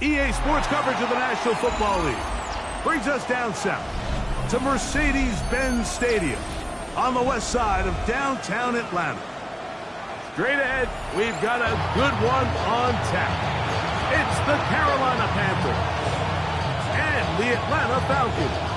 EA Sports coverage of the National Football League brings us down south to Mercedes-Benz Stadium on the west side of downtown Atlanta. Straight ahead, we've got a good one on tap. It's the Carolina Panthers and the Atlanta Falcons.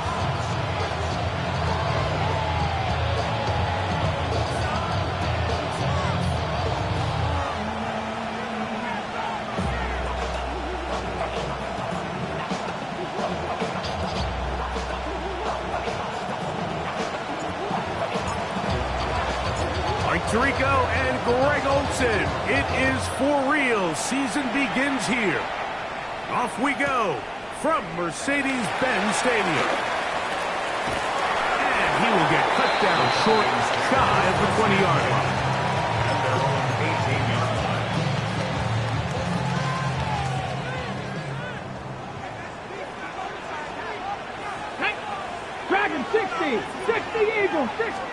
Rico and Greg Olsen. It is for real. Season begins here. Off we go from Mercedes-Benz Stadium. And he will get cut down short and shy of the 20-yard line. Dragon 60, 60 Eagle, 60.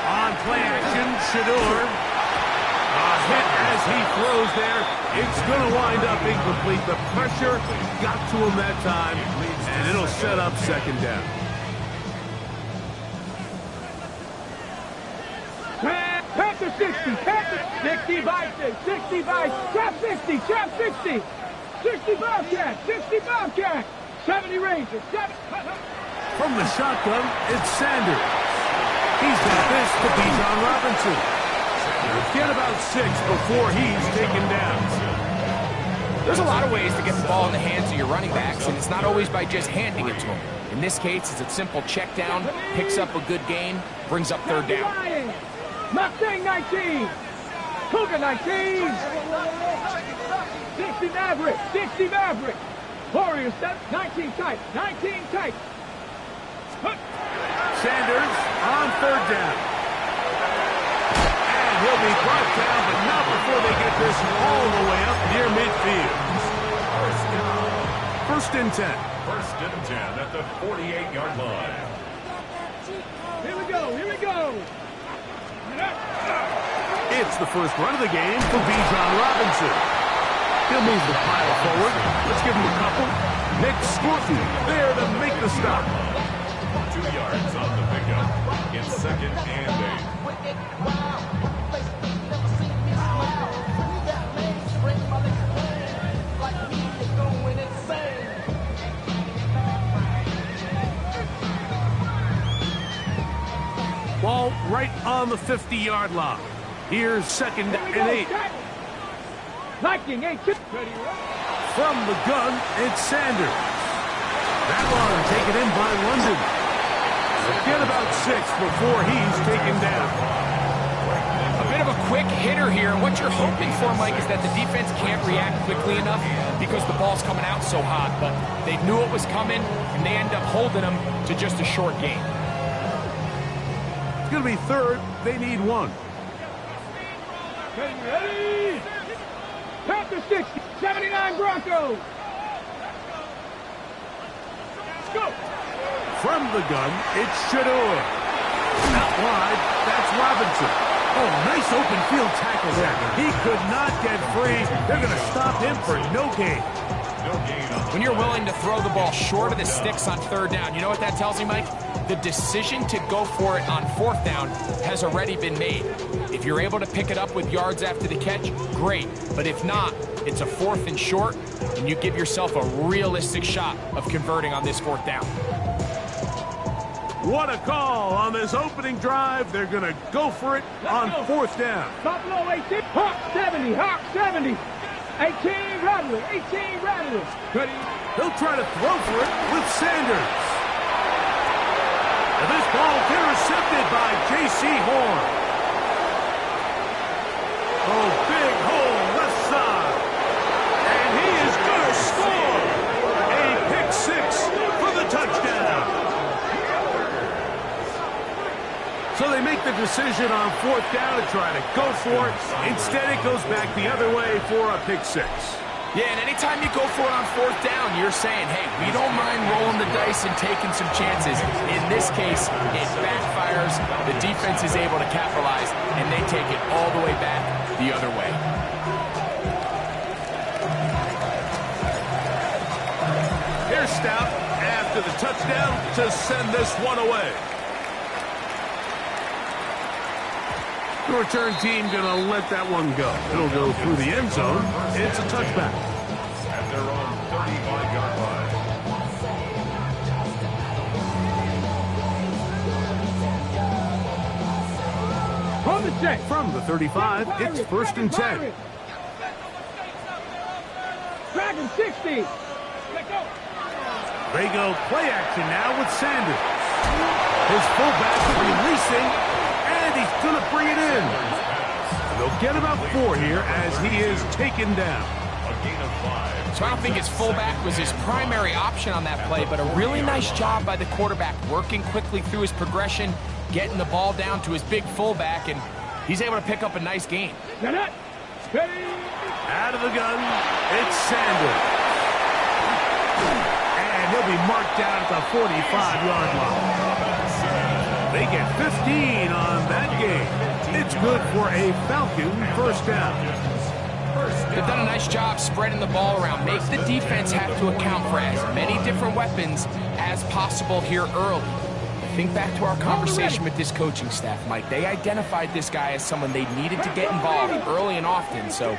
On play action, Shedeur. A hit as he throws there. It's going to wind up incomplete. The pressure got to him that time, and it'll set up second down. Panther 60, Panther 60 by 60 by trap 60, trap 60, 60 Bobcat, 60 Bobcat, 70 Rangers, 70. From the shotgun, it's Sanders. He's got this to Bijan Robinson. Get about 6 before he's taken down. There's a lot of ways to get the ball in the hands of your running backs, and it's not always by just handing it to them. In this case, it's a simple check down, picks up a good gain, brings up third down. Mustang 19, Cougar 19, 60 Maverick, 60 Maverick, Warriors 19 tight, 19 tight. Sanders on third down. And he'll be brought down, but not before they get this all the way up near midfield. First and 10. First and 10 at the 48-yard line. Here we go, here we go. It's the first run of the game for Bijan Robinson. He'll move the pile forward. Let's give him a couple. Nick Scruton there to make the stop. 2 yards on the pickup. It's second and 8. Ball right on the 50-yard line. Here's second and 8. Lightning 8. From the gun, it's Sanders. That one taken in by London. Get about 6 before he's taken down. A bit of a quick hitter here, and what you're hoping for, Mike, is that the defense can't react quickly enough because the ball's coming out so hot, but they knew it was coming, and they end up holding them to just a short gain. It's going to be third. They need 1. Ready? Panther 60, 79 Broncos. Go. From the gun, it's Shedeur. Out wide, that's Robinson. Oh, nice open field tackle there. He could not get free. They're going to stop him for no gain. When you're willing to throw the ball short of the sticks on third down, you know what that tells me, Mike? The decision to go for it on fourth down has already been made. If you're able to pick it up with yards after the catch, great. But if not, it's a 4th and short, and you give yourself a realistic shot of converting on this 4th down. What a call on this opening drive. They're going to go for it on 4th down. Buffalo 18, Hawk 70, Hawk 70. 18 Rattler, 18 Rattler. Ready? He'll try to throw for it with Sanders. And this ball intercepted by J.C. Horn. Oh, big hole left side. And he is going to score. A pick 6 for the touchdown. So they make the decision on 4th down to try to go for it. Instead, it goes back the other way for a pick 6. Yeah, and anytime you go for it on 4th down, you're saying, hey, we don't mind rolling the dice and taking some chances. In this case, it backfires. The defense is able to capitalize, and they take it all the way back the other way. Here's Stout after the touchdown to send this one away. The return team going to let that one go. It'll go through the end zone. It's a touchback. At their own 35-yard line. On the check. From the 35, it's 1st and 10. Dragon 60. Let go. They go play action now with Sanders. His fullback releasing. And he's going to bring it in. And they'll get about 4 here as he is taken down. A gain of 5. So I don't think his fullback was his primary option on that play, but a really nice job by the quarterback working quickly through his progression, getting the ball down to his big fullback, and he's able to pick up a nice gain. Ready? Out of the gun, it's Sanders. And he'll be marked down at the 45-yard line. They get 15 on that game. It's good for a Falcon 1st down. They've done a nice job spreading the ball around. Make the defense have to account for as many different weapons as possible here early. Think back to our conversation with this coaching staff, Mike. They identified this guy as someone they needed to get involved early and often, so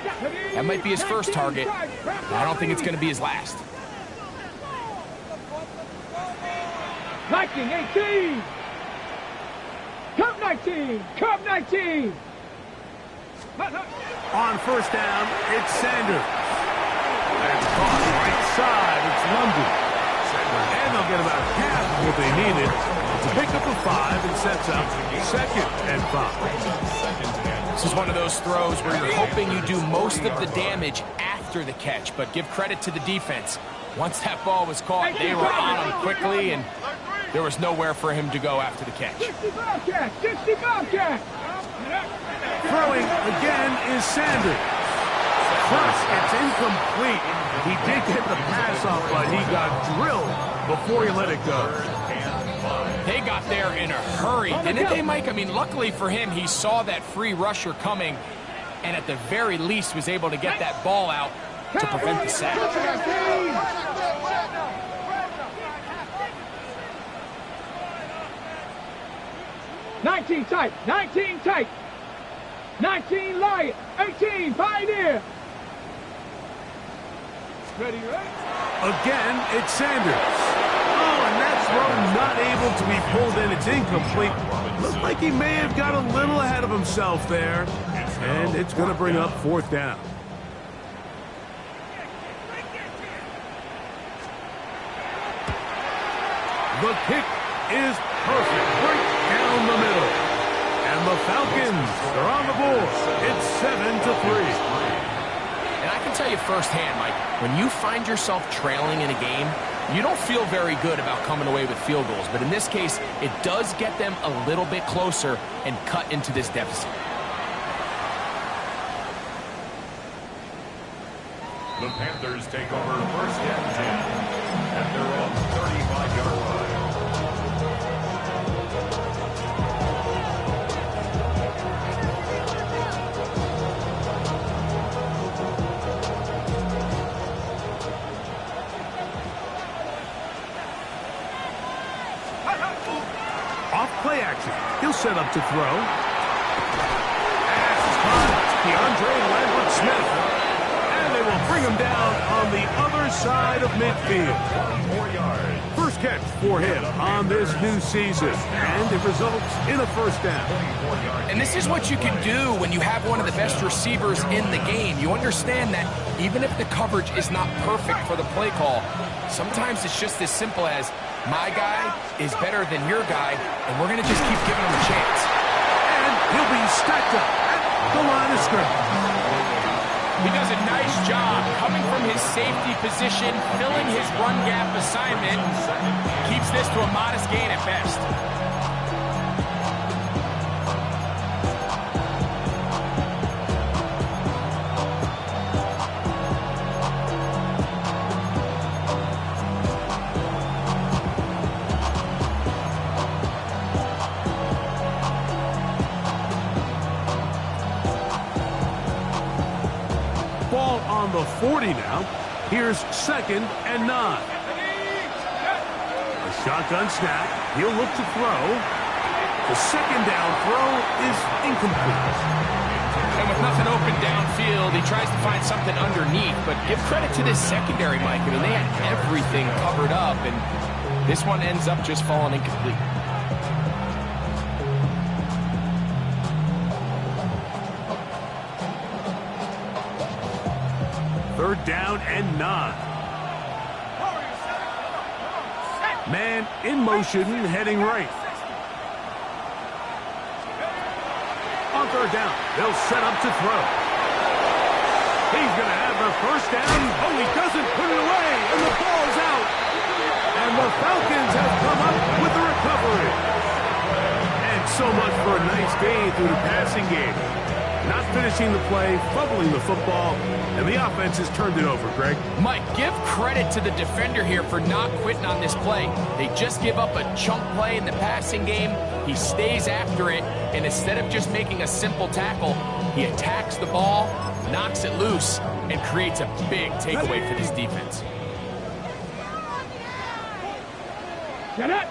that might be his first target. I don't think it's going to be his last. 19, 18. Cup 19! Cup 19! On 1st down, it's Sanders. That's caught right side. It's London. And they'll get about half what they needed to pick up a 5 and sets up 2nd and 5. This is one of those throws where you're hoping you do most of the damage after the catch, but give credit to the defense. Once that ball was caught, they were on him quickly, and there was nowhere for him to go after the catch. 60 Bobcat! 60 Bobcat! Throwing again is Sanders. First, it's incomplete. He did get the pass off, but he got drilled before he let it go. They got there in a hurry, didn't they, Mike? I mean, luckily for him, he saw that free rusher coming, and at the very least was able to get that ball out to prevent the sack. 19 tight, 19 tight, 19 Lion, 18 Pioneer. Ready, right? Again, it's Sanders. Oh, and that throw not able to be pulled in. It's incomplete. Looked like he may have got a little ahead of himself there. And it's going to bring up 4th down. The kick is perfect. Right down the middle. And the Falcons are on the board. It's 7-3. And I can tell you firsthand, Mike, when you find yourself trailing in a game, you don't feel very good about coming away with field goals. But in this case, it does get them a little bit closer and cut into this deficit. The Panthers take over 1st and 10 at their own 35-yard line. Off play action. He'll set up to throw. Pass is caught. DeAndre Lambert-Smith. And they will bring him down on the other side of midfield. 4 yards. First catch for him on this new season, and it results in a first down. And this is what you can do when you have one of the best receivers in the game. You understand that even if the coverage is not perfect for the play call, sometimes it's just as simple as, my guy is better than your guy, and we're going to just keep giving him a chance. And he'll be stacked up at the line of scrimmage. He does a nice job coming from his safety position, filling his run gap assignment, keeps this to a modest gain at best. Ball on the 40 now. Here's 2nd and 9. A shotgun snap. He'll look to throw. The 2nd down throw is incomplete. And with nothing open downfield, he tries to find something underneath. But give credit to this secondary, Mike. I mean, they had everything covered up, and this one ends up just falling incomplete. Third down and 9. Man in motion, heading right. On third down, they'll set up to throw. He's going to have the first down. Oh, he doesn't put it away, and the ball's out. And the Falcons have come up with the recovery. And so much for a nice gain through the passing game. Not finishing the play, fumbling the football, and the offense has turned it over, Greg. Mike, give credit to the defender here for not quitting on this play. They just give up a chunk play in the passing game. He stays after it, and instead of just making a simple tackle, he attacks the ball, knocks it loose, and creates a big takeaway for this defense. Get it.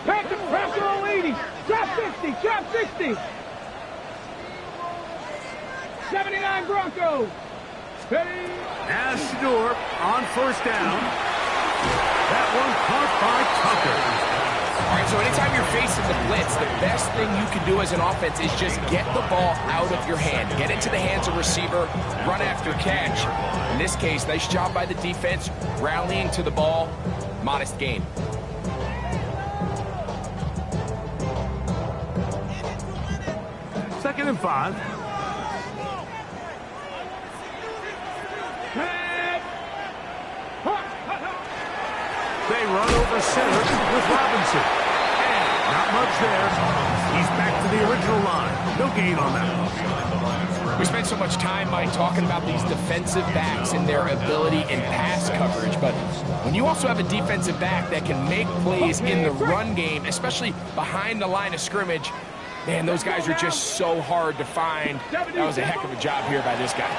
Pressure on 80. Trap 60. Trap 60. 79 Broncos. Ready. As Shedeur on first down. That one caught by Tucker. All right, so anytime you're facing the blitz, the best thing you can do as an offense is just get the ball out of your hand. Get into the hands of receiver, run after catch. In this case, nice job by the defense, rallying to the ball. Modest gain. Second and 5. They run over center with Robinson. And not much there. He's back to the original line. No gain on that. We spent so much time, Mike, talking about these defensive backs and their ability in pass coverage. But when you also have a defensive back that can make plays in the run game, especially behind the line of scrimmage, man, those guys are just so hard to find. That was a heck of a job here by this guy.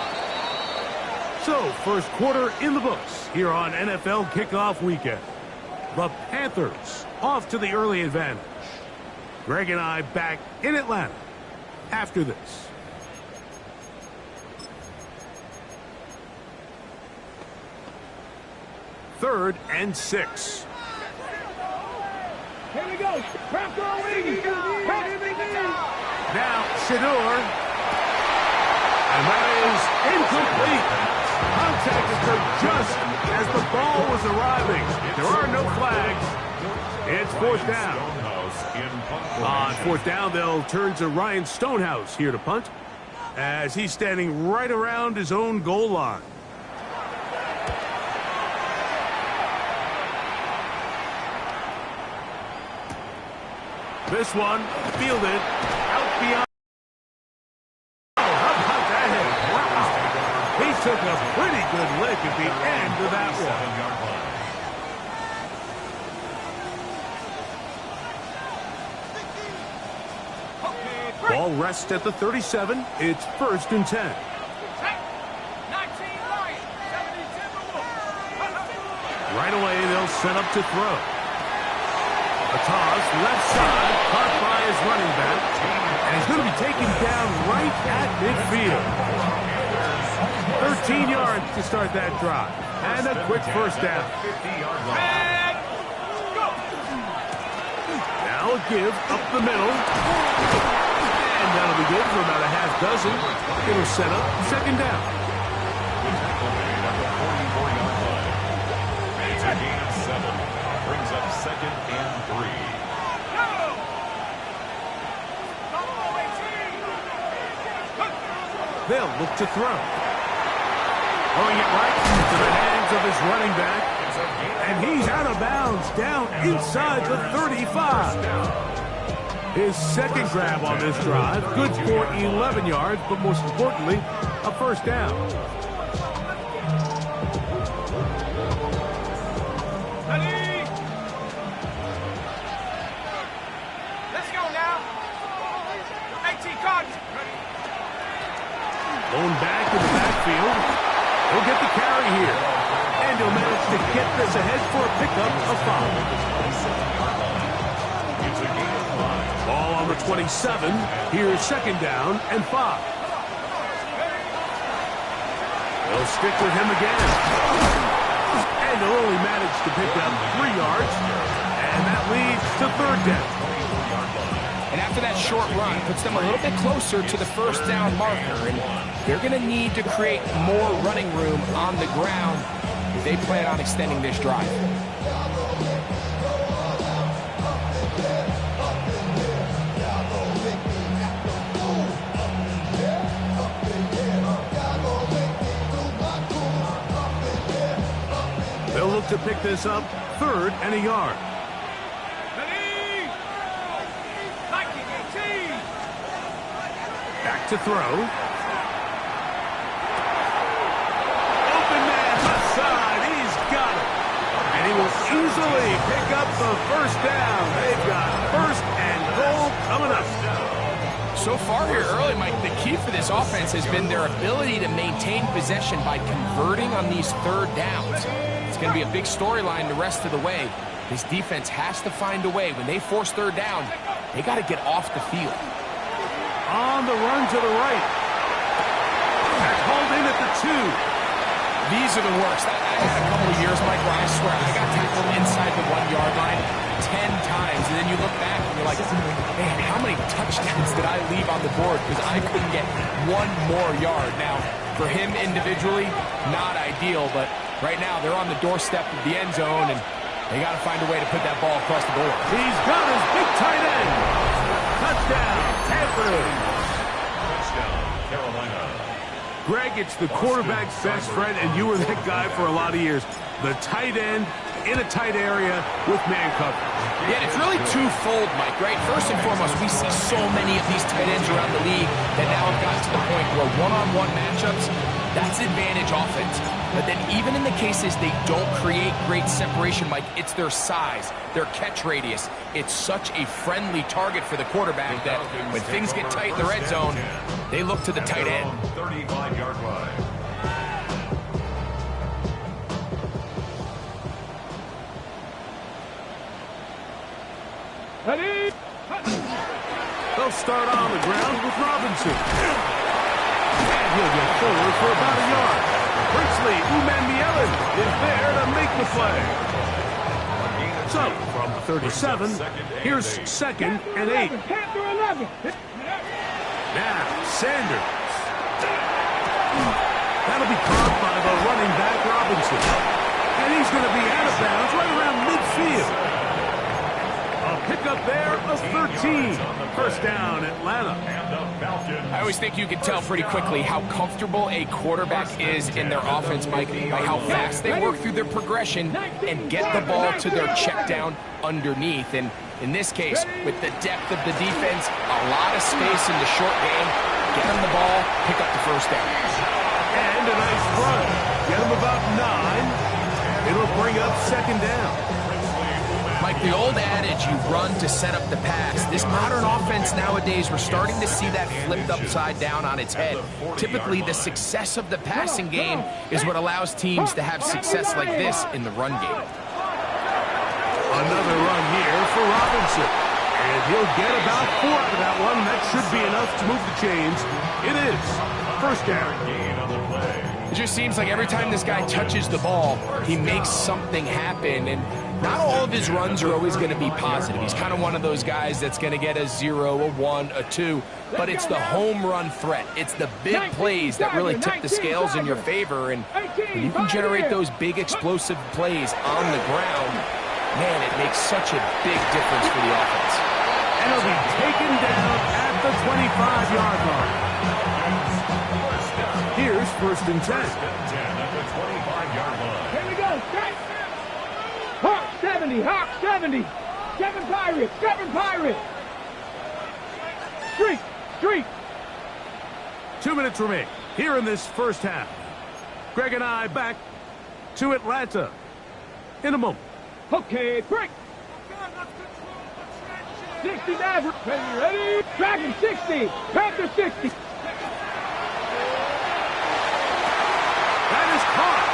So, first quarter in the books here on NFL Kickoff Weekend. The Panthers off to the early advantage. Greg and I back in Atlanta after this. Third and 6. Here we go. Pressure on 80. Now, Shedeur. And that is incomplete. Contact occurred just as the ball was arriving. There are no flags. It's fourth down. On fourth down, they'll turn to Ryan Stonehouse here to punt, as he's standing right around his own goal line. This one fielded out beyond. Took a pretty good lick at the end of that one. Ball rests at the 37. It's 1st and 10. Right away, they'll set up to throw. A toss, left side, caught by his running back. And he's going to be taken down right at midfield. 13 yards to start that drive. And a quick first down. 50-yard line. Now a give up the middle. And that'll be good for about a half dozen. It'll set up second down. The tackle made at the 44-yard line. It's a gain of 7. Brings up second and 3. They'll look to throw. Throwing it right into the hands of his running back. And he's out of bounds, down inside the 35. His second grab on this drive, good for 11 yards, but most importantly, a first down. Let's go now. 18 cards. Going back in the backfield. He'll get the carry here. And he'll manage to get this ahead for a pickup of 5. It's a gain of 5. Ball on the 27. Here's second down and 5. They'll stick with him again. And they'll only manage to pick up 3 yards. And that leads to third down. And after that short run, puts them a little bit closer to the first down marker. And they're going to need to create more running room on the ground if they plan on extending this drive. They'll look to pick this up third and a yard. Back to throw. Open man left side. He's got it. And he will easily pick up the first down. They've got first and goal coming up. So far here early, Mike, the key for this offense has been their ability to maintain possession by converting on these third downs. It's going to be a big storyline the rest of the way. This defense has to find a way. When they force third down, they got to get off the field. On the run to the right. That's hauled in at the 2. These are the worst. I had a couple of years, Mike, where I swear I got tackled inside the 1-yard line 10 times. And then you look back and you're like, man, how many touchdowns did I leave on the board because I couldn't get one more yard? Now, for him individually, not ideal, but right now they're on the doorstep of the end zone, and they got to find a way to put that ball across the board. He's got his big tight end. Touchdown, Panthers. Touchdown, Carolina. Greg, it's the quarterback's best friend, and you were that guy for a lot of years. The tight end in a tight area with man coverage. Yeah, it's really twofold, Mike, right? First and foremost, we see so many of these tight ends around the league that now have gotten to the point where one-on-one matchups, that's advantage offense. But then even in the cases they don't create great separation, Mike, it's their size, their catch radius. It's such a friendly target for the quarterback that when things get tight in the red zone, they look to the tight end. 35-yard line. Ready? They'll start on the ground with Robinson. And he'll get forward for about a yard. Princely Umanmielen is there to make the play. So, from the 37, here's second and 8. Panther 11. Now, Sanders. That'll be caught by the running back, Robinson. And he's going to be out of bounds right around midfield. A pickup there of 13. First down, Atlanta. I always think you can tell pretty quickly how comfortable a quarterback is in their offense, Mike, by how fast they work through their progression and get the ball to their check down underneath. And in this case, with the depth of the defense, a lot of space in the short game, get them the ball, pick up the first down. And a nice run. Get him about 9. It'll bring up second down. Mike, the old adage, you run to set up the pass. This modern offense nowadays, we're starting to see that flipped upside down on its head. Typically, the success of the passing game is what allows teams to have success like this in the run game. Another run here for Robinson. And he'll get about 4 out of that one. That should be enough to move the chains. It is first down. Gain on the play. It just seems like every time this guy touches the ball, he makes something happen. And not all of his runs are always going to be positive. He's kind of one of those guys that's going to get a 0, a 1, a 2. But it's the home run threat. It's the big plays that really tip the scales in your favor. And when you can generate those big explosive plays on the ground, man, it makes such a big difference for the offense. And he'll be taken down at the 25-yard line. Here's 1st and 10. At the 25-yard line. Here we go. Strike. Hawk 70. Hawk 70. 7 Pirates. 7 Pirates. Streak. Streak. 2 minutes remain here in this first half. Greg and I back to Atlanta in a moment. Okay, break. 60 Maverick. Ready? Dragon 60. Panther 60. That is caught,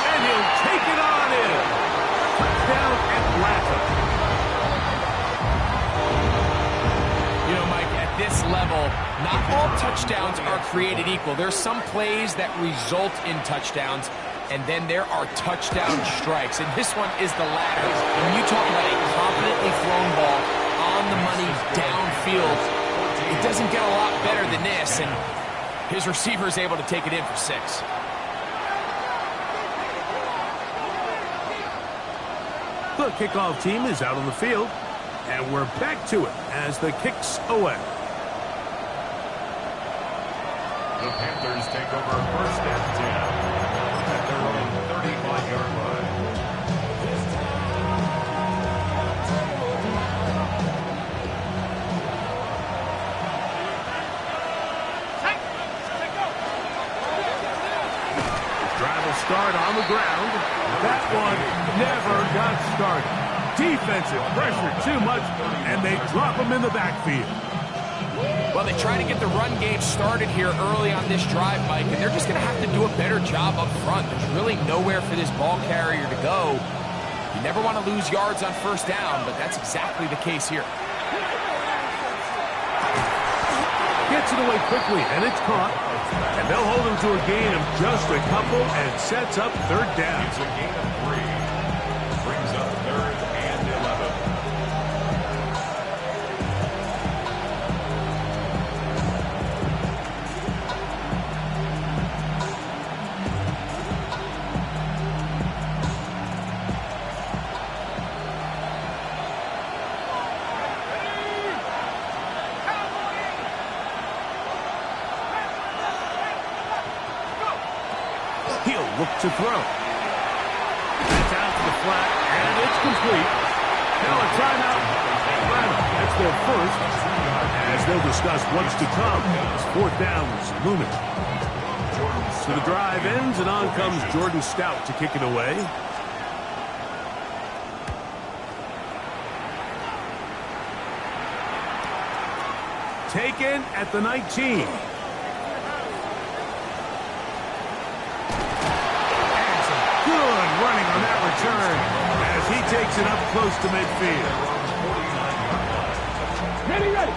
and he'll take it on in. Touchdown, Atlanta. You know, Mike, at this level, not all touchdowns are created equal. There's some plays that result in touchdowns, and then there are touchdown strikes, and this one is the latter. When you talk about a confidently thrown ball on the money downfield, it doesn't get a lot better than this, and his receiver is able to take it in for 6. The kickoff team is out on the field, and we're back to it as the kick's away. The Panthers take over 1st and 10 at their own 35-yard line. Drive will start on the ground. That one never got started. Defensive pressure too much, and they drop him in the backfield. Well, they try to get the run game started here early on this drive, Mike, and they're just going to have to do a better job up front. There's really nowhere for this ball carrier to go. You never want to lose yards on 1st down, but that's exactly the case here. Gets it away quickly, and it's caught. And they'll hold him to a gain of just a couple and sets up 3rd down. It's a gain of 3. Brings up 3rd and 11. He'll look to throw. That's out to the flat, and it's complete. Now a timeout. Atlanta, that's their first. As they'll discuss what's to come as 4th down's looming. So the drive ends, and on comes Jordan Stout to kick it away. Taken at the 19. Running on that return as he takes it up close to midfield. Ready, ready.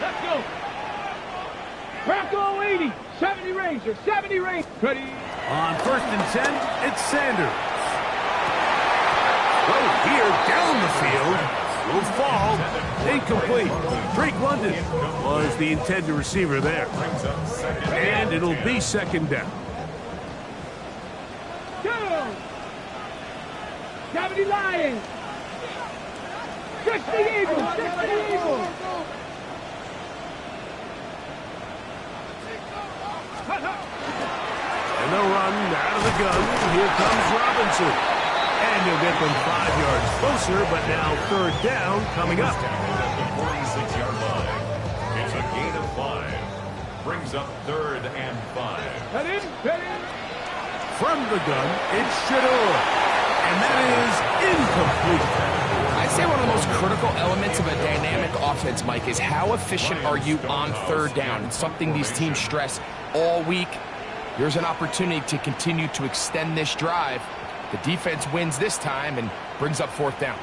Let's go. Bronco 80. 70 Ranger. 70 Ranger. Ready. On 1st and 10, it's Sanders. Right here down the field. Will fall. Incomplete. Drake London was the intended receiver there. And it'll be 2nd down. 70 Lions. 60 Eagles. 60 Eagles. And they'll run out of the gun. Here comes Robinson. And he'll get them 5 yards closer, but now 3rd down coming up. At the 46-yard line. It's a gain of 5. Brings up 3rd and 5. Head in. Head in. From the gun, it's Shador. And that is incomplete. I'd say one of the most critical elements of a dynamic offense, Mike, is how efficient are you on 3rd down? It's something these teams stress all week. Here's an opportunity to continue to extend this drive. The defense wins this time and brings up 4th down.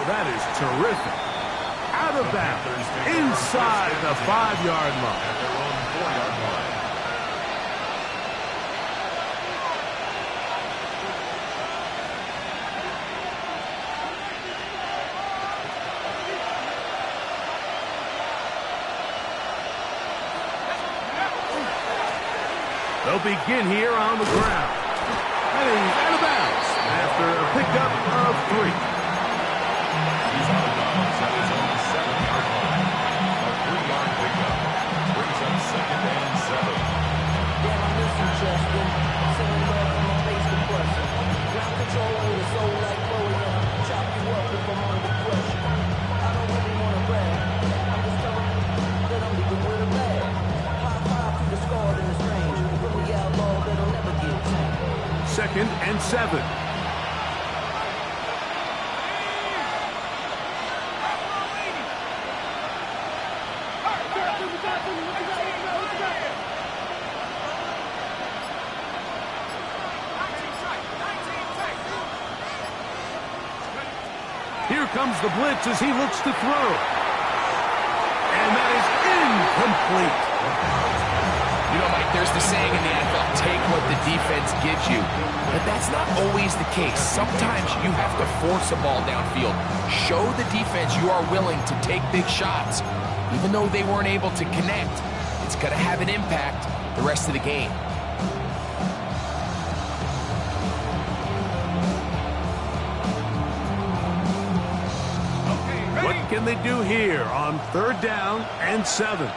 that is terrific. Out of bounds, inside the 5-yard line. At their own 4-yard line. They'll begin here on the ground. Heading out of bounds after a pickup of 3. He's out of bounds at his own 7-yard line. A 3-yard pickup. Brings up 2nd and 7. Damn, I miss you, Justin. Sending love from my face to pressure. Ground control with a soul like Chloe, and I'll chop you up if I'm under pressure. I don't really want to brag. I'm just telling you that I'm leaving with a bag. High five to the scarred in the strange. From the outlaw that'll never get tamed. 2nd and 7. Here comes the blitz as he looks to throw. And that is incomplete. You know, Mike, there's the saying in the NFL, take what the defense gives you. But that's not always the case. Sometimes you have to force a ball downfield. Show the defense you are willing to take big shots. Even though they weren't able to connect, it's going to have an impact the rest of the game. What can they do here on 3rd down and 7?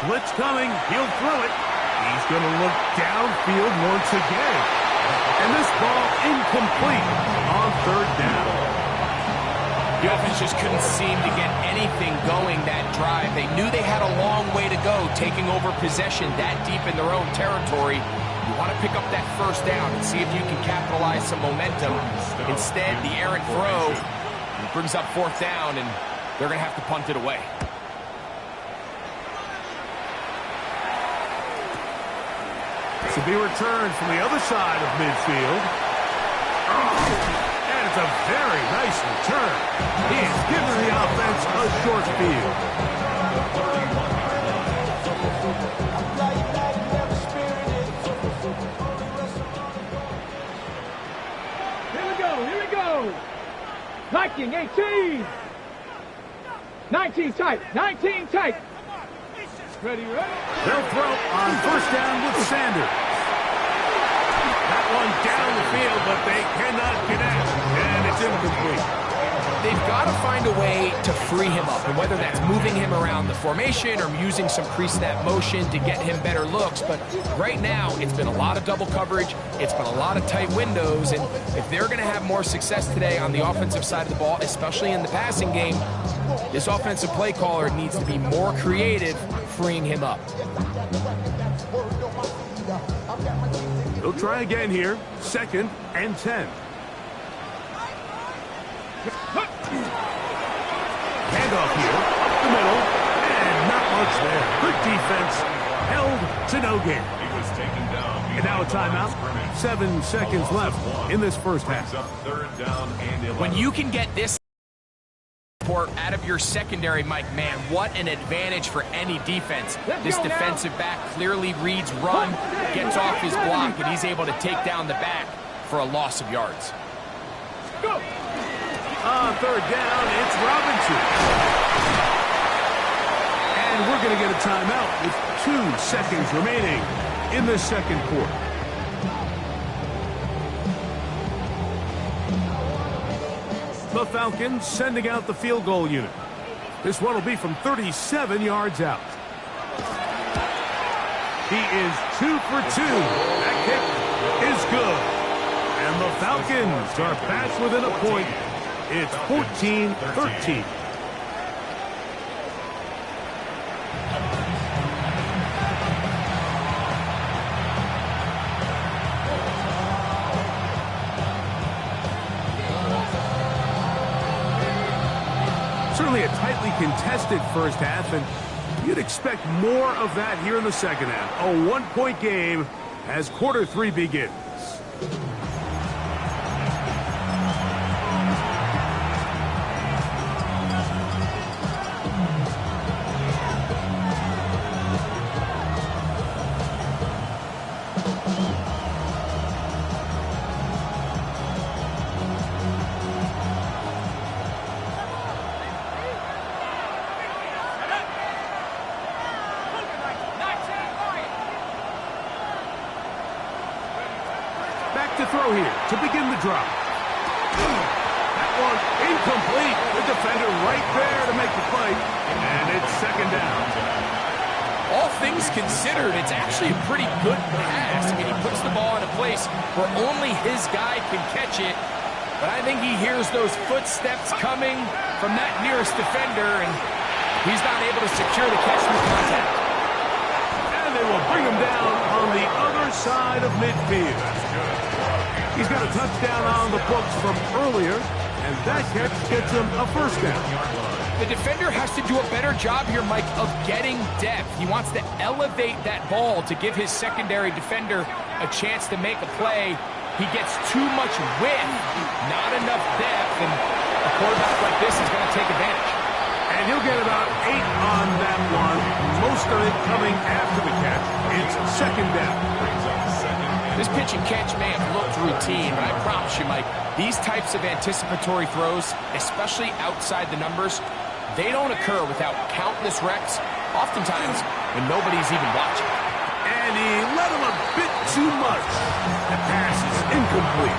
Blitz coming. He'll throw it. He's going to look downfield once again. And this ball incomplete on 3rd down. The offense just couldn't seem to get anything going that drive. They knew they had a long way to go, taking over possession that deep in their own territory. You want to pick up that 1st down and see if you can capitalize some momentum. Instead, the errant throw brings up 4th down, and they're going to have to punt it away. To be returned from the other side of midfield. And it's a very nice return. He's given the offense a short field. Here we go. Viking 18. 19 tight. 19 tight. Ready. They'll throw on 1st down with Sanders. That one down the field, but they cannot connect, and it's incomplete. They've got to find a way to free him up, and whether that's moving him around the formation or using some pre-snap motion to get him better looks. But right now, it's been a lot of double coverage. It's been a lot of tight windows, and if they're going to have more success today on the offensive side of the ball, especially in the passing game, this offensive play caller needs to be more creative, freeing him up. They'll try again here. 2nd and 10. Handoff here, up the middle, and not much there. Good defense, held to no gain. He was taken down. And now a timeout. 7 seconds left in this 1st half. Up 3rd down and 11. When you can get this support out of your secondary, Mike, man, what an advantage for any defense. This defensive back clearly reads run, gets off his block, and he's able to take down the back for a loss of yards. Go. On 3rd down, it's Robinson. And we're going to get a timeout with 2 seconds remaining in the 2nd quarter. The Falcons sending out the field goal unit. This one will be from 37 yards out. He is 2 for 2. That kick is good. And the Falcons are back within a point. It's 14-13. Certainly a tightly contested first half, and you'd expect more of that here in the second half. A one-point game as quarter 3 begins. Back to throw here to begin the drive. That one incomplete. The defender right there to make the play. And it's second down. All things considered, it's actually a pretty good pass. I mean, he puts the ball in a place where only his guy can catch it. But I think he hears those footsteps coming from that nearest defender, and he's not able to secure the catch through contact. And they will bring him down on the other side of midfield. He's got a touchdown on the books from earlier, and that catch gets him a first down. The defender has to do a better job here, Mike, of getting depth. He wants to elevate that ball to give his secondary defender a chance to make a play. He gets too much width, not enough depth, and a quarterback like this is going to take advantage. And he'll get about 8 on that one, most of it coming after the catch. It's second down. This pitch and catch may have looked routine, but I promise you, Mike, these types of anticipatory throws, especially outside the numbers, they don't occur without countless reps, oftentimes when nobody's even watching. And he let him a bit too much. The pass is incomplete.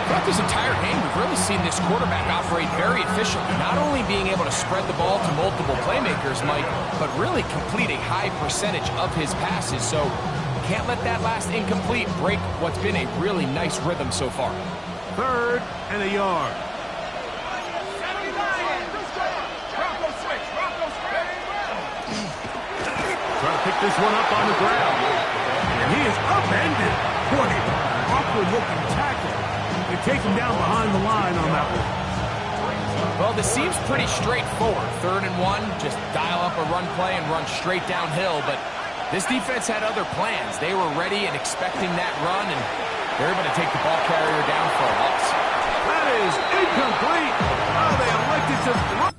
Throughout this entire game, we've really seen this quarterback operate very efficiently, not only being able to spread the ball to multiple playmakers, Mike, but really complete a high percentage of his passes. So can't let that last incomplete break what's been a really nice rhythm so far. Third and a yard. Trying to pick this one up on the ground. And he is upended. Boy, awkward-looking tackle. They take him down behind the line on that one. Well, this seems pretty straightforward. 3rd and 1, just dial up a run play and run straight downhill, but this defense had other plans. They were ready and expecting that run, and they're able to take the ball carrier down for a loss. That is incomplete. Oh, they elected to throw.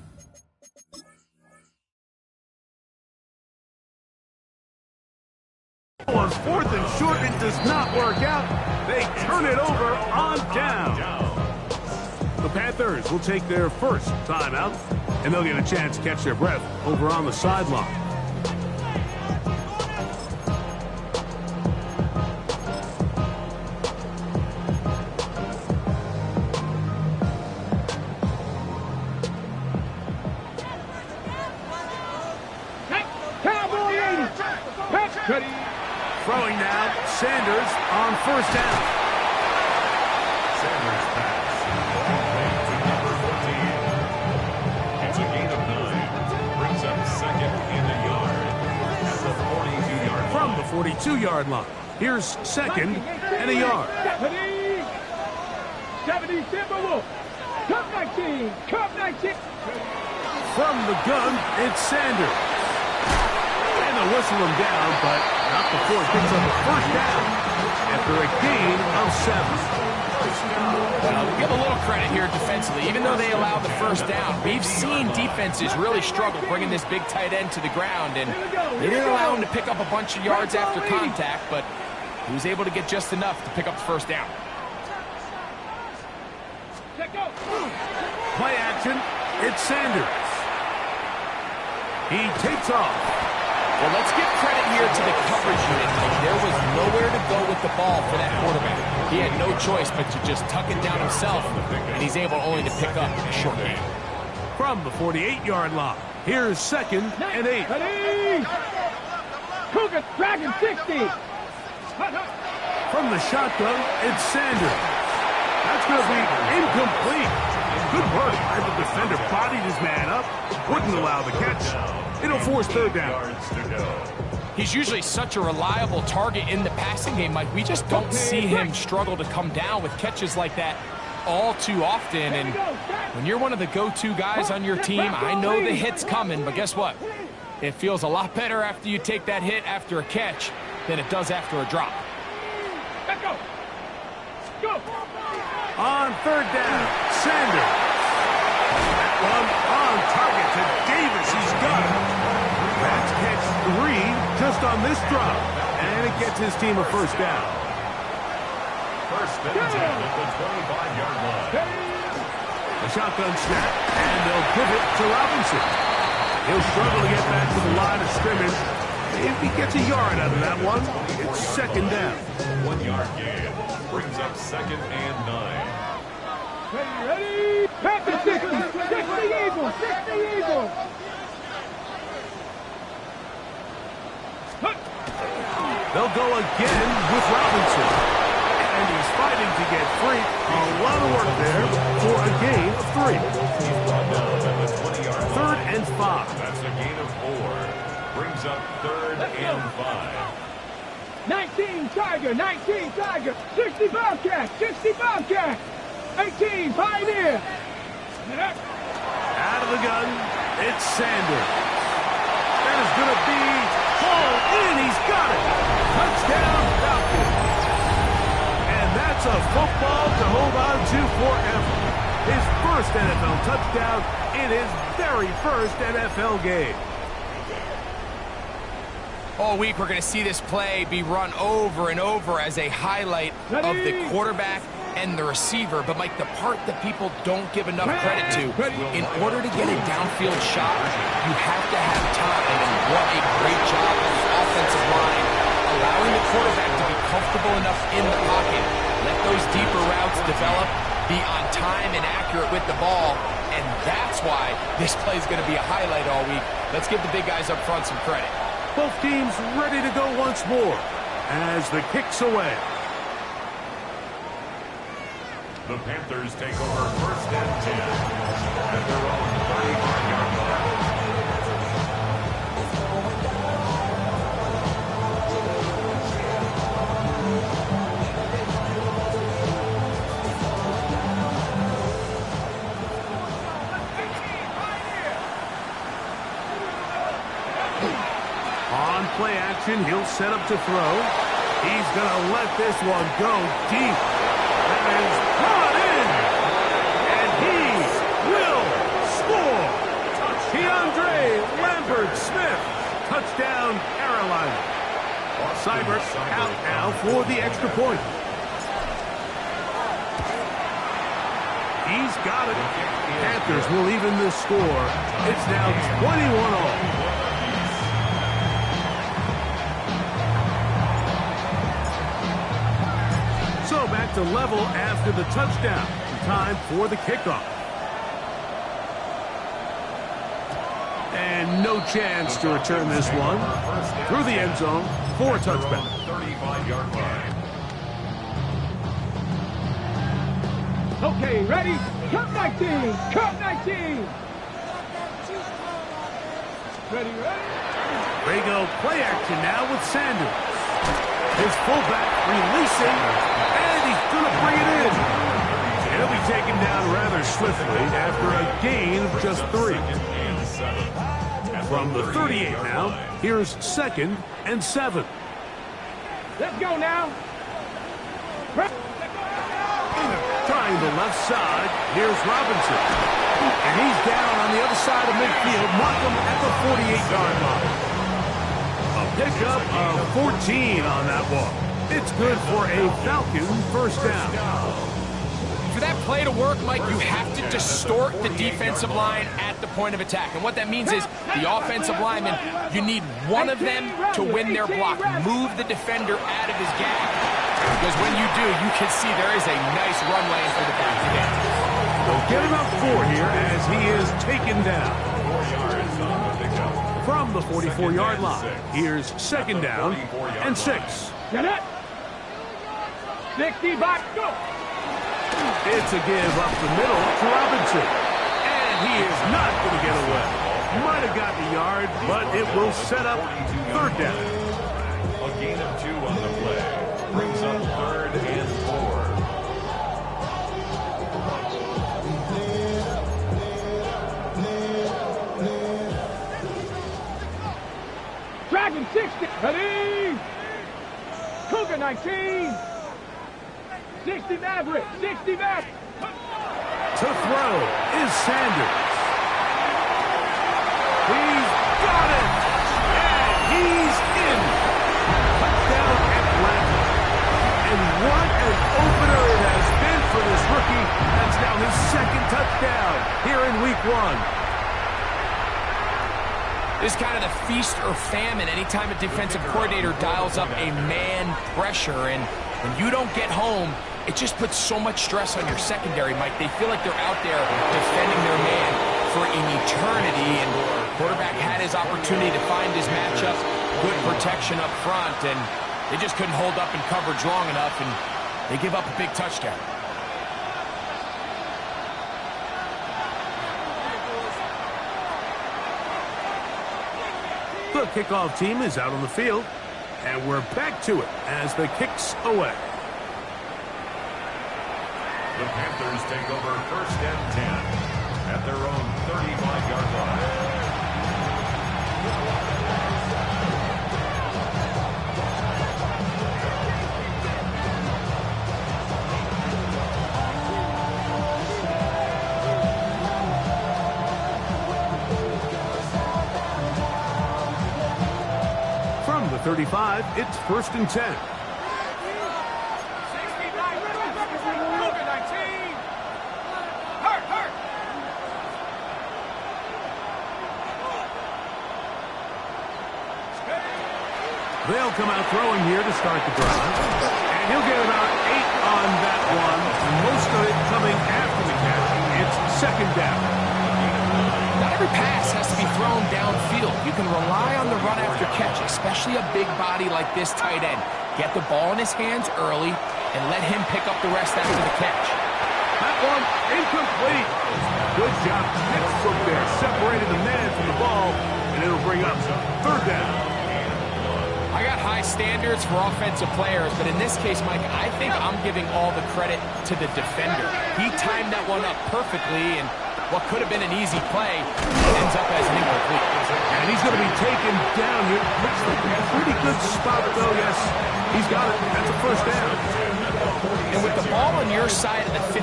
On 4th and short, it does not work out. They turn it over on down. The Panthers will take their first timeout, and they'll get a chance to catch their breath over on the sideline. Throwing now, Sanders on first down. Sanders pass. To number 14. It's a gain of 9. Brings up second and a yard. At the 42-yard line. From the 42-yard line. Here's second and a yard. 70 Timberwolves. Cup 19. Cup 19. From the gun, it's Sanders. And they'll whistle him down, but not before it picks up a first down after a gain of 7. Well, we'll give a little credit here defensively. Even though they allowed the first down, we've seen defenses really struggle bringing this big tight end to the ground, and they didn't allow him to pick up a bunch of yards after contact, but he was able to get just enough to pick up the first down. Play action, it's Sanders. He takes off. Well, let's give credit here to the coverage unit. There was nowhere to go with the ball for that quarterback. He had no choice but to just tuck it down himself, and he's able only to pick up a short gain. From the 48-yard line, here's second and 8. Cougar Dragon 60. From the shotgun, it's Sanders. That's going to be incomplete. Good work by the defender. Bodied his man up. Wouldn't allow the catch. It'll force third down. He's usually such a reliable target in the passing game, Mike. We just don't see him struggle to come down with catches like that. all too often, and when you're one of the go-to guys on your team, I know the hit's coming, but guess what? It feels a lot better after you take that hit after a catch than it does after a drop. Let's go. Go. On third down, Sanders. That one on target to Davis. He's got it. That's catch 3 just on this drop. And it gets his team a first down. First and 10 at the 25-yard line. A shotgun snap, and they'll give it to Robinson. He'll struggle to get back to the line of scrimmage. If he gets a yard out of that one, it's second down. 1-yard gain brings up second and 9. Ready? Back to 60. 60 Eagles. 60 Eagles. They'll go again with Robinson. And he's fighting to get free. A lot of work there for a gain of 3. He's brought down at the 20-yard line. Third and 5. That's a gain of 4. Brings up third and 5. 19 Tiger. 19 Tiger. 60 Bobcat. 60 Bobcat. 18 Pioneer. Out of the gun, it's Sanders. That is going to be hauled in. He's got it. Touchdown, Falcons. And that's a football to hold on to forever. His first NFL touchdown in his very first NFL game. All week, we're going to see this play be run over and over as a highlight of the quarterback and the receiver. But, Mike, the part that people don't give enough credit to, in order to get a downfield shot, you have to have time. And what a great job of the offensive line, allowing the quarterback to be comfortable enough in the pocket, let those deeper routes develop, be on time and accurate with the ball. And that's why this play is going to be a highlight all week. Let's give the big guys up front some credit. Both teams ready to go once more as the kick's away. The Panthers take over first and 10 at their own 35-yard line. On play action, he'll set up to throw. He's going to let this one go deep. That is brought in. And he will score. Keandre Lambert-Smith. Touchdown, Carolina. Seibert out now for the extra point. He's got it. Panthers will even the score. It's now 21-all. So back to level after the touchdown. Time for the kickoff. And no chance to return this one. Through the end zone for a touchback. 35-yard line. Okay, ready? Cut 19. Cut 19. Ready? They go play action now with Sanders. His fullback releasing, and he's going to bring it in. He'll be taken down rather swiftly after a gain of just 3. From the 38 now, here's 2nd and 7. Let's go now. Trying the left side, here's Robinson. And he's down on the other side of midfield, Markham at the 48-yard line. A pickup of 14 on that one. It's good for a Falcon first down. For that play to work, Mike, you have to distort the defensive line at the point of attack. And what that means is the offensive lineman, you need one of them to win their block. Move the defender out of his gap. Because when you do, you can see there is a nice runway for the back end. They'll get him up 4 here as he is taken down. 4 yards on the pickup. From the 44-yard line, here's 2nd down and 6. Get it. 60 back. Go. It's a give up the middle to Robinson. And he is not going to get away. Might have got the yard, but it will set up 3rd down. A gain of 2 on the play. Brings up 3rd and 4. and 60. Ready? Cougar 19. 60 Maverick. 60 Maverick. To throw is Sanders. He's got it. And he's in. Touchdown Atlanta. And what an opener it has been for this rookie. That's now his second touchdown here in week 1. This is kind of the feast or famine anytime a defensive coordinator dials up a man pressure. And when you don't get home, it just puts so much stress on your secondary, Mike. They feel like they're out there defending their man for an eternity. And quarterback had his opportunity to find his matchup, good protection up front, and they just couldn't hold up in coverage long enough, and they give up a big touchdown. The kickoff team is out on the field, and we're back to it as the kick's away. The Panthers take over 1st and 10 at their own 35-yard line. From the 35, it's 1st and 10. They'll come out throwing here to start the drive. And he'll get about 8 on that one. Most of it coming after the catch. It's 2nd down. Not every pass has to be thrown downfield. You can rely on the run after catch, especially a big body like this tight end. Get the ball in his hands early and let him pick up the rest after the catch. That one incomplete. Good job. Next foot there separated the man from the ball, and it'll bring up 3rd down. I got high standards for offensive players, but in this case, Mike, I think I'm giving all the credit to the defender. He timed that one up perfectly, and what could have been an easy play ends up as an incomplete. And he's going to be taken down here. Looks like a pretty good spot, though. Yes, he's got it. That's a 1st down. And with the ball on your side of the 50,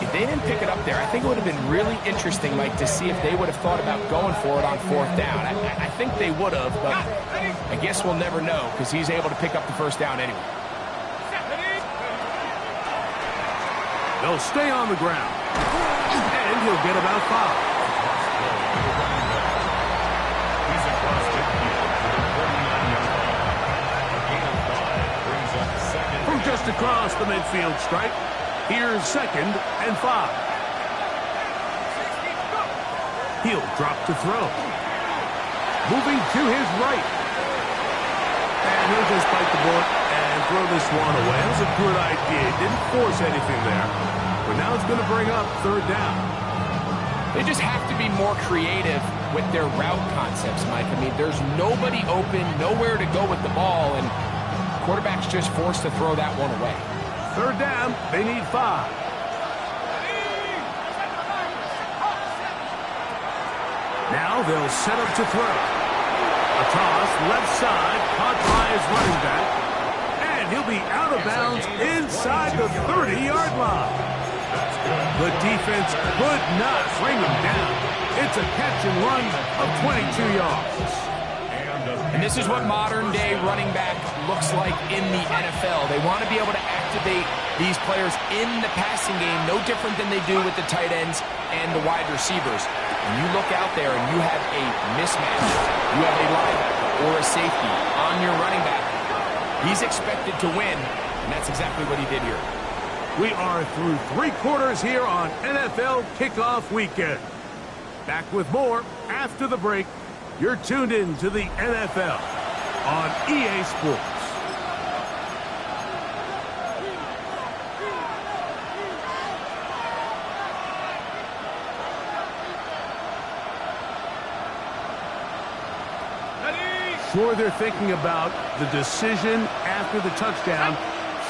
if they didn't pick it up there, I think it would have been really interesting, Mike, to see if they would have thought about going for it on 4th down. I think they would have, but I guess we'll never know because he's able to pick up the 1st down anyway. They'll stay on the ground. And he'll get about 5. He's across midfield to the 49-yard line. A gain of 5 brings up 2nd. From just across the midfield stripe, here's 2nd and 5. He'll drop to throw. Moving to his right. And he'll just bite the bullet and throw this one away. That was a good idea. Didn't force anything there. But now it's going to bring up 3rd down. They just have to be more creative with their route concepts, Mike. I mean, there's nobody open, nowhere to go with the ball, and quarterback's just forced to throw that one away. 3rd down, they need 5. Now they'll set up to throw. A toss, left side, caught by his running back. And he'll be out of bounds inside the 30-yard line. The defense could not bring him down. It's a catch and run of 22 yards. And this is what modern-day running back looks like in the NFL. They want to be able to activate these players in the passing game, no different than they do with the tight ends and the wide receivers. When you look out there and you have a mismatch, you have a linebacker or a safety on your running back, he's expected to win, and that's exactly what he did here. We are through 3 quarters here on NFL Kickoff Weekend. Back with more after the break. You're tuned in to the NFL on EA Sports. Sure, they're thinking about the decision after the touchdown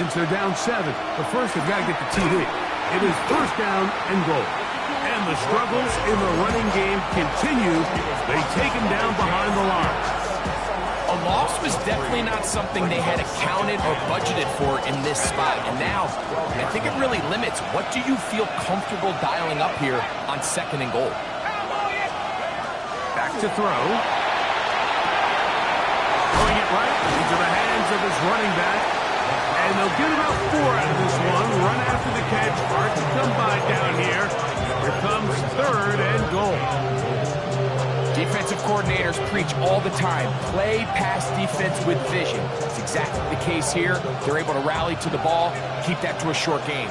since they're down 7. But first, they've got to get the TD. It is 1st down and goal. And the struggles in the running game continue. They take him down behind the line. This was definitely not something they had accounted or budgeted for in this spot. And now, I think it really limits what do you feel comfortable dialing up here on 2nd and goal. Back to throw. Throwing it right into the hands of his running back. And they'll get about 4 out of this one. Run after the catch. Hard to come by down here. Here comes 3rd and goal. Defensive coordinators preach all the time, play pass defense with vision. That's exactly the case here. They're able to rally to the ball, keep that to a short game.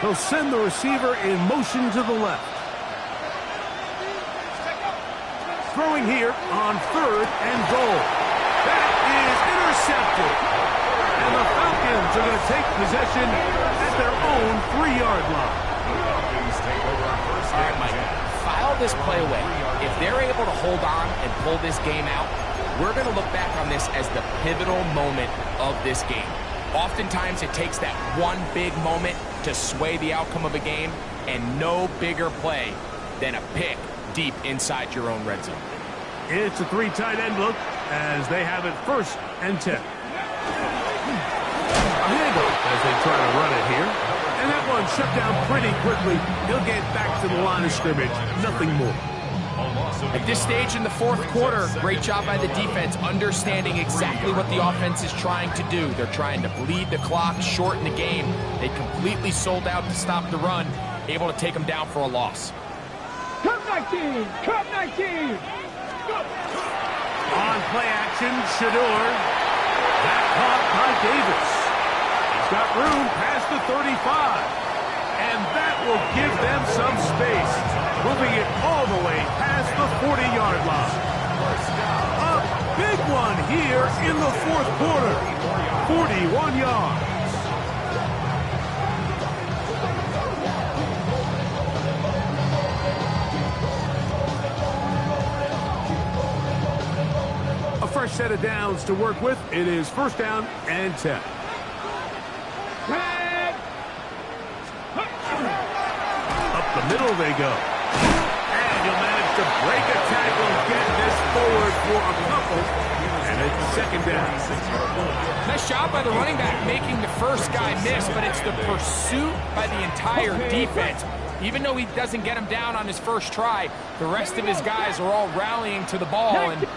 He'll send the receiver in motion to the left. Throwing here on 3rd and goal. That is intercepted. And the Falcons are going to take possession at their own 3-yard line. All right, Mike, file this play away. If they're able to hold on and pull this game out, we're going to look back on this as the pivotal moment of this game. Oftentimes, it takes that one big moment to sway the outcome of a game, and no bigger play than a pick deep inside your own red zone. It's a 3 tight end look as they have it 1st and 10. A handoff as they try to run it here. And that one shut down pretty quickly. He'll get back to the line of scrimmage. Nothing more. At this stage in the 4th quarter, great job by the defense understanding exactly what the offense is trying to do. They're trying to bleed the clock, shorten the game. They completely sold out to stop the run, able to take them down for a loss. Come 19! Come 19! On play action, Shador. That caught by Davis. He's got room past the 35. And that will give them some space. Moving it all the way past the 40-yard line. A big one here in the 4th quarter. 41 yards. A fresh set of downs to work with. It is 1st down and 10. Up the middle they go. And he'll manage to break a tackle, get this forward for a couple, and it's 2nd down. Nice job by the running back making the first guy miss, but it's the pursuit by the entire defense. Even though he doesn't get him down on his first try, the rest of his guys are all rallying to the ball, and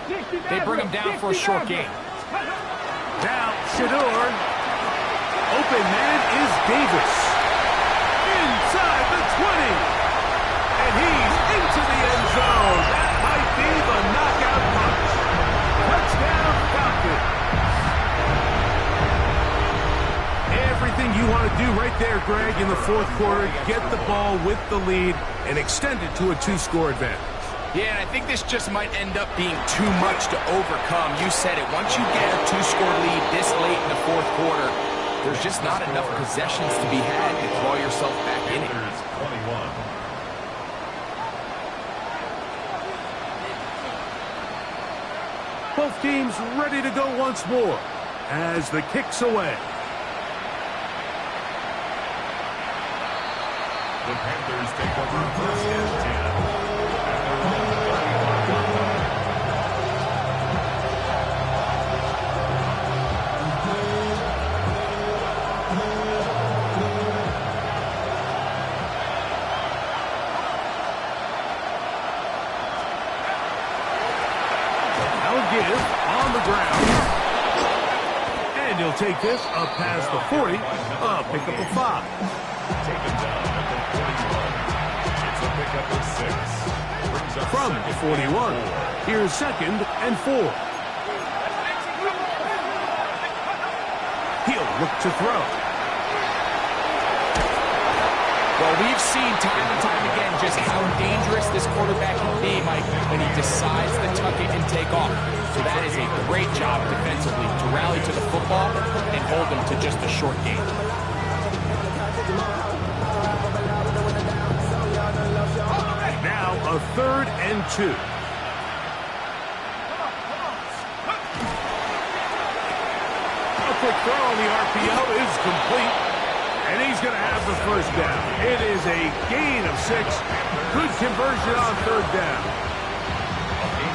they bring him down for a short gain. Now, Shador. Open man is Davis. Inside the 20. And he's into the end zone. That might be the knockout punch. Touchdown, Falcons. Everything you want to do right there, Greg, in the 4th quarter. Get the ball with the lead and extend it to a 2-score advantage. Yeah, and I think this just might end up being too much to overcome. You said it. Once you get a 2-score lead this late in the 4th quarter, there's just not enough possessions to be had to claw yourself back in it. Both teams ready to go once more as the kick's away. The Panthers take over 1st and 10. On the ground. And he'll take this up past the 40. Pick up a 5. Taken down at the 41. It's a pickup of 6. From the 41. Here's 2nd and 4. He'll look to throw. Well, we've seen time and time again just how dangerous this quarterback can be, Mike, when he decides to tuck it and take off. So that is a great job defensively to rally to the football and hold them to just a short game. Now a 3rd and 2. A quick throw on the RPO is complete. And he's going to have the 1st down. It is a gain of 6. Good conversion on 3rd down.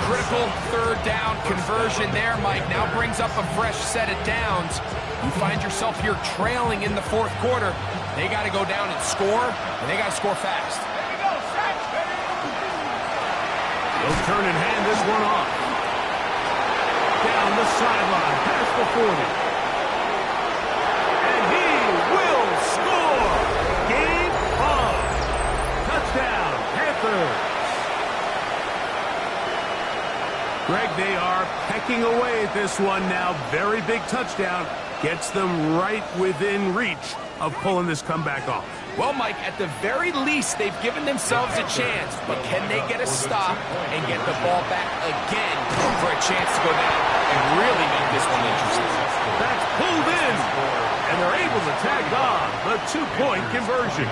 critical third down conversion there, Mike. Now brings up a fresh set of downs. You find yourself here trailing in the fourth quarter. They got to go down and score, and they got to score fast. They'll turn and hand this one off. Down the sideline, past the 40. And he will score! Game on! Touchdown, Panthers! Greg, they are pecking away at this one now. Very big touchdown. Gets them right within reach of pulling this comeback off. Well, Mike, at the very least, they've given themselves a chance. But can they get a stop and get the ball back again for a chance to go down and really make this one interesting? That's pulled in, and they're able to tag on the 2-point conversion.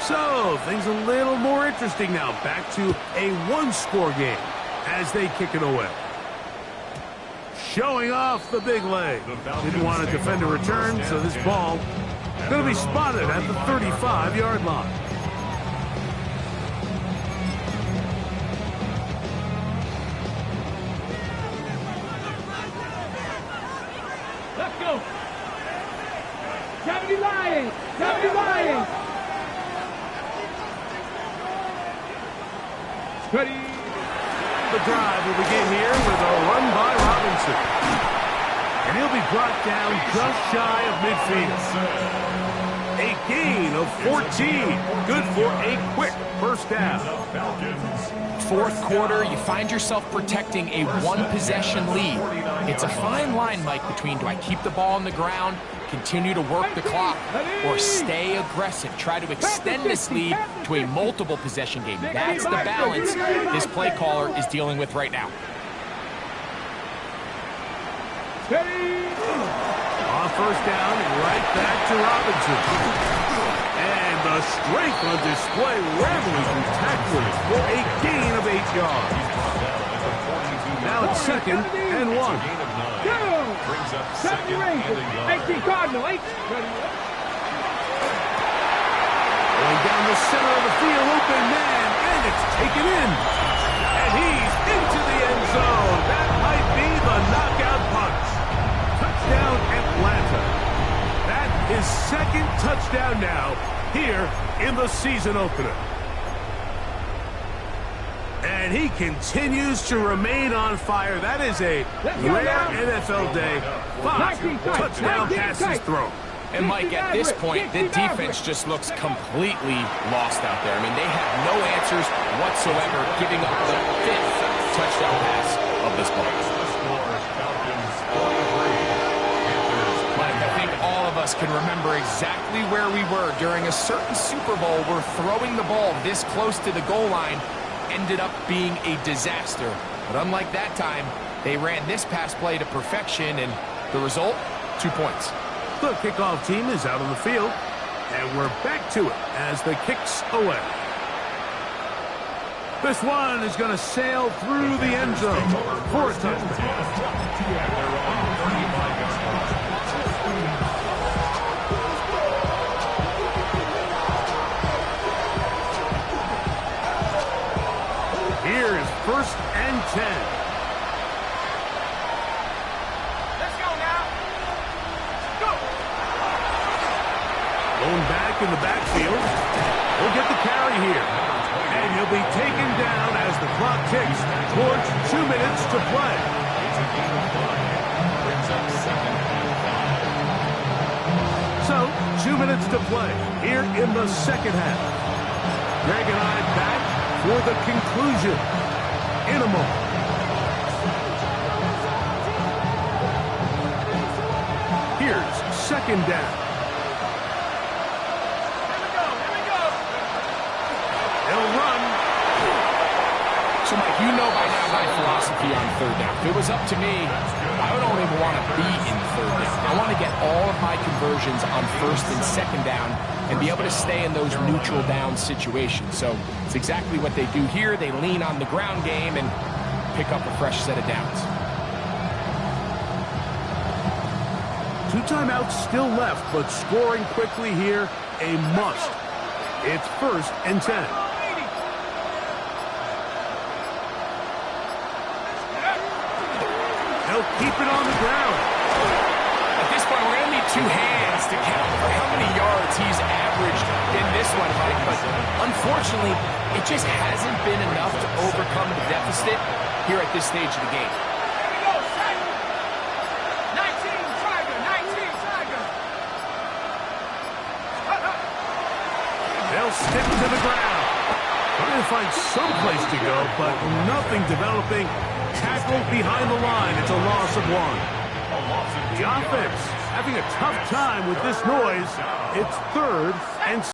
So, things a little more interesting now. Back to a one-score game as they kick it away. Showing off the big leg. Didn't want to defend a return, so this ball going to be spotted at the 35-yard line. Let's go. 70 Lions. 70 Lions. Ready. The drive will begin here with a run by Robinson. And he'll be brought down just shy of midfield. A gain of 14. Good for a quick first down. Fourth quarter, you find yourself protecting a one-possession lead. It's a fine line, Mike, between do I keep the ball on the ground, continue to work the clock, or stay aggressive, try to extend this lead to a multiple possession game. That's the balance this play caller is dealing with right now. On first down, right back to Robinson. And the strength on display, rattling through tacklers for a gain of 8 yards. Now it's 2nd and 1. Brings up 2nd and a yard. 18 Cardinal, 8. Going down the center of the field, open man, and it's taken in. And he's into the end zone. That might be the knockout punch. Touchdown, Atlanta. That is 2nd touchdown now here in the season opener. And he continues to remain on fire. That is a rare NFL day. 5 touchdown passes thrown. And Mike, at this point, the defense just looks completely lost out there. I mean, they have no answers whatsoever, giving up the 5th touchdown pass of this ball. Mike, I think all of us can remember exactly where we were during a certain Super Bowl where throwing the ball this close to the goal line ended up being a disaster. But unlike that time, they ran this pass play to perfection, and the result, 2 points. The kickoff team is out on the field, and we're back to it as the kick's away. This one is going to sail through the end zone for a touchdown. Here is 1st and 10. Let's go now. Go. Going back in the backfield. He'll get the carry here. And he'll be taken down as the clock ticks towards 2 minutes to play. So, 2 minutes to play here in the second half. Greg and I back for the conclusion in a moment. Here's 2nd down. They'll run. So, Mike, you know by now my philosophy on 3rd down. If it was up to me, I don't even want to be in 3rd down. I want to get all of my conversions on 1st and 2nd down and be able to stay in those neutral down situations. So it's exactly what they do here. They lean on the ground game and pick up a fresh set of downs. 2 timeouts still left, but scoring quickly here, a must. It's 1st and 10. He'll keep it on the ground. At this point, we're going to need two hands to count for how many yards he's averaged in this one, Mike. But unfortunately, it just hasn't been enough to overcome the deficit here at this stage of the game. Here we go, Tiger. 19, Tiger. 19, Tiger. They'll stick to the ground. Trying to find some place to go, but nothing developing. Tackled behind the line. It's a loss of one. The offense having a tough time with this noise. It's 3rd and